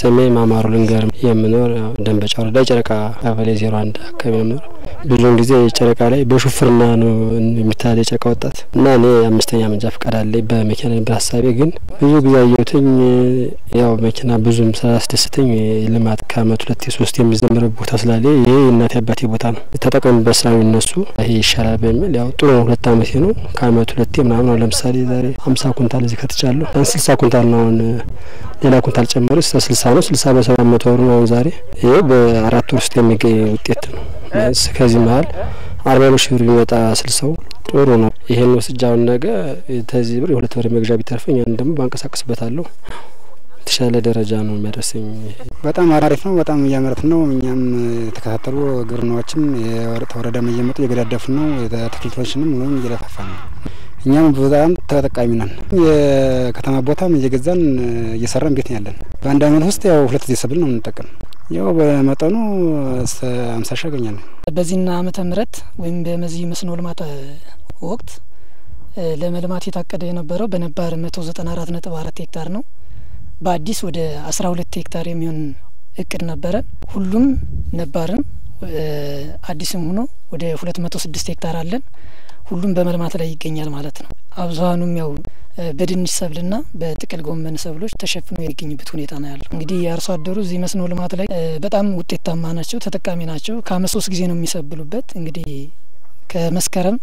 ስሜ ማማሩ ልንገር የምኖር ደንበጫ ወረዳ ጨረቃ ቀበሌ 01 አካባቢ ነው። ብዙውን ጊዜ ጨረቃ ላይ በሹፍርና ነው የሚታለ ጨረቃ ወጣት እና እኔ አምስተኛ መንጃ ፈቃድ አለኝ በመኪና በሐሳቤ ግን ብዙ ጊዜ አየሁትኝ ያው መኪና ብዙም ሳያስደስተኝ ልማት ከአመት 2-3 የሚዘምር ቦታ ስላለ ይሄ እናት አባቴ ቦታ ነው ተጠቀሙበት ስላሉ እነሱ ይሄ ይሻላል በሚል ያው ጥሩ ነው 2 አመት ነው ከአመት 2 ምናምን ለምሳሌ ዛሬ 50 ኩንታል እዚህ ከተቻለሁ 60 ኩንታል ነው ሌላ ኩንታል ጨምሮ 60 ነው 60 በ700 ብር ነው ዛሬ ይሄ በ4 ወር ውስጥ የሚገኝ ውጤት ነው። ከዚህ መሃል 40 ሺህ ብር ቢመጣ 60 ጥሩ ነው። ይሄን ወስጃው ነገ ተዚህ ብር የሁለት ወር መግዣ ቢተርፈኝ እንደም ባንቀሳቀስበታለሁ ተሻለ ደረጃ ነው የሚያደርሰኝ። በጣም አሪፍ ነው። በጣም ያመርት ነው። እኛም ተከታተሉ ግብርናዎችም የወረዳ መየመጡ የገዳደፉ ነው የተክልቶችንም ነው እየለፋፋን ነው። እኛም በጣም ተጠቃሚ ነን። የከተማ ቦታም እየገዛን እየሰራን ቤት ያለን በአንድ አመት ውስጥ ያው 2 ጊዜ ሰብል ነው የምንጠቀም። ያው በመጠኑ 50 ሺህ አገኛለሁ። በዚህና ዓመተ ምህረት ወይም በመዚህ መስኖ ልማት ወቅት ለመልማት የታቀደ የነበረው በነባር 194.4 ሄክታር ነው። በአዲስ ወደ 12 ሄክታር የሚሆን እቅድ ነበረ። ሁሉም ነባርም አዲስም ሆኖ ወደ 206 ሄክታር አለን። ሁሉም በመልማት ላይ ይገኛል ማለት ነው። አብዛኑም ያው በድንች ሰብልና በጥቅል ጎመን ሰብሎች ተሸፍኖ የሚገኝበት ሁኔታ ነው ያለው። እንግዲህ የአርሶ አደሩ እዚህ መስኖ ልማት ላይ በጣም ውጤታማ ናቸው፣ ተጠቃሚ ናቸው። ከአመት 3 ጊዜ ነው የሚሰብሉበት። እንግዲህ ከመስከረም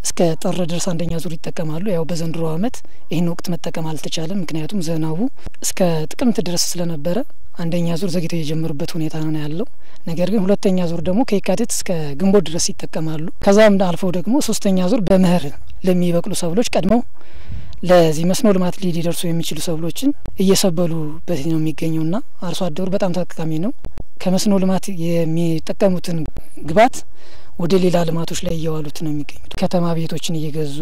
እስከ ጥር ድረስ አንደኛ ዙር ይጠቀማሉ። ያው በዘንድሮ አመት ይህን ወቅት መጠቀም አልተቻለም። ምክንያቱም ዝናቡ እስከ ጥቅምት ድረስ ስለነበረ አንደኛ ዙር ዘግይተው የጀመሩበት ሁኔታ ነው ያለው። ነገር ግን ሁለተኛ ዙር ደግሞ ከየካቲት እስከ ግንቦት ድረስ ይጠቀማሉ። ከዛም አልፈው ደግሞ ሶስተኛ ዙር በመኸር ለሚበቅሉ ሰብሎች ቀድመው ለዚህ መስኖ ልማት ሊደርሱ የሚችሉ ሰብሎችን እየሰበሉበት ነው የሚገኙና አርሶ አደሩ በጣም ተጠቃሚ ነው። ከመስኖ ልማት የሚጠቀሙትን ግብዓት ወደ ሌላ ልማቶች ላይ እያዋሉት ነው የሚገኙት። ከተማ ቤቶችን እየገዙ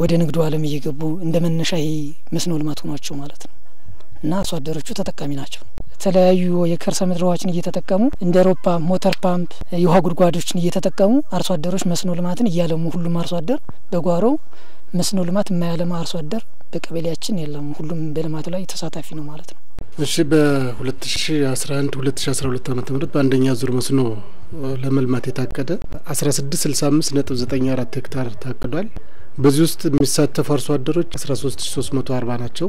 ወደ ንግዱ ዓለም እየገቡ እንደመነሻ ይሄ መስኖ ልማት ሆኗቸው ማለት ነው እና አርሶ አደሮቹ ተጠቃሚ ናቸው። የተለያዩ የከርሰ ምድር ውሃዎችን እየተጠቀሙ እንደ ሮፓ ሞተር ፓምፕ የውሃ ጉድጓዶችን እየተጠቀሙ አርሶ አደሮች መስኖ ልማትን እያለሙ ሁሉም አርሶ አደር በጓሮ መስኖ ልማት የማያለማ አርሶ አደር በቀበሌያችን የለም። ሁሉም በልማቱ ላይ ተሳታፊ ነው ማለት ነው። እሺ በ2011 2012 ዓ.ም በአንደኛ ዙር መስኖ ለመልማት የታቀደ 1665.94 ሄክታር ታቅዷል። በዚህ ውስጥ የሚሳተፉ አርሶ አደሮች 13340 ናቸው።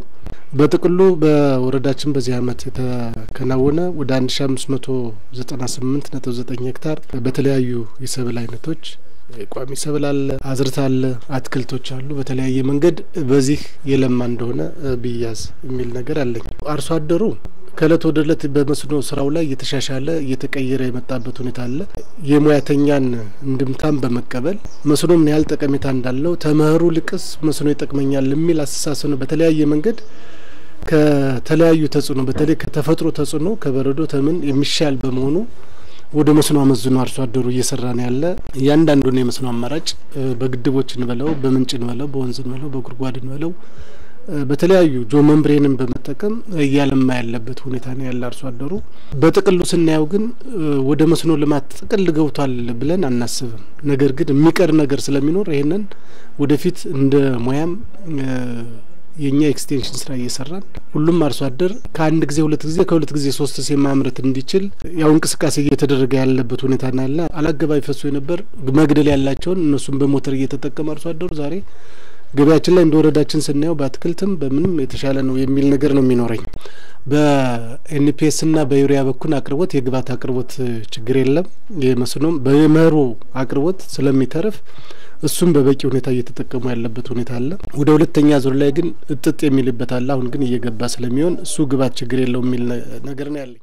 በጥቅሉ በወረዳችን በዚህ አመት የተከናወነ ወደ 1598.9 ሄክታር በተለያዩ የሰብል አይነቶች ቋሚ ሰብል አለ፣ አዝርት አለ፣ አትክልቶች አሉ። በተለያየ መንገድ በዚህ የለማ እንደሆነ ቢያዝ የሚል ነገር አለኝ። አርሶ አደሩ ከእለት ወደ እለት በመስኖ ስራው ላይ እየተሻሻለ እየተቀየረ የመጣበት ሁኔታ አለ። የሙያተኛን እንድምታም በመቀበል መስኖ ምን ያህል ጠቀሜታ እንዳለው ተመህሩ ልቅስ መስኖ ይጠቅመኛል የሚል አስተሳሰብ በተለያየ መንገድ ከተለያዩ ተጽዕኖ በተለይ ከተፈጥሮ ተጽዕኖ ከበረዶ ተምን የሚሻል በመሆኑ ወደ መስኖ አመዝኖ አርሶ አደሩ እየሰራ ነው ያለ። ያንዳንዱን የመስኖ አማራጭ በግድቦች እንበለው በምንጭ እንበለው በወንዝ እንበለው በጉድጓድ እንበለው በተለያዩ ጆመንብሬንን በመጠቀም እያለማ ያለበት ሁኔታ ነው ያለ አርሶ አደሩ። በጥቅሉ ስናየው ግን ወደ መስኖ ልማት ጥቅል ገብቷል ብለን አናስብም። ነገር ግን የሚቀር ነገር ስለሚኖር ይሄንን ወደፊት እንደ ሙያም የኛ ኤክስቴንሽን ስራ እየሰራን ሁሉም አርሶ አደር ከአንድ ጊዜ 2 ጊዜ ከ2 ጊዜ 3 ጊዜ ማምረት እንዲችል ያው እንቅስቃሴ እየተደረገ ያለበት ሁኔታ ነው ያለ። አላገባይ ፈሶ የነበር መግደል ያላቸውን እነሱም በሞተር እየተጠቀሙ አርሶ አደሩ ዛሬ ገበያችን ላይ እንደወረዳችን ስናየው በአትክልትም በምንም የተሻለ ነው የሚል ነገር ነው የሚኖረኝ። በኤንፒኤስ እና በዩሪያ በኩል አቅርቦት የግብዓት አቅርቦት ችግር የለም። የመስኖም በመኸሩ አቅርቦት ስለሚተርፍ እሱም በበቂ ሁኔታ እየተጠቀሙ ያለበት ሁኔታ አለ። ወደ ሁለተኛ ዙር ላይ ግን እጥጥ የሚልበት አለ። አሁን ግን እየገባ ስለሚሆን እሱ ግብዓት ችግር የለው የሚል ነገር ነው ያለኝ።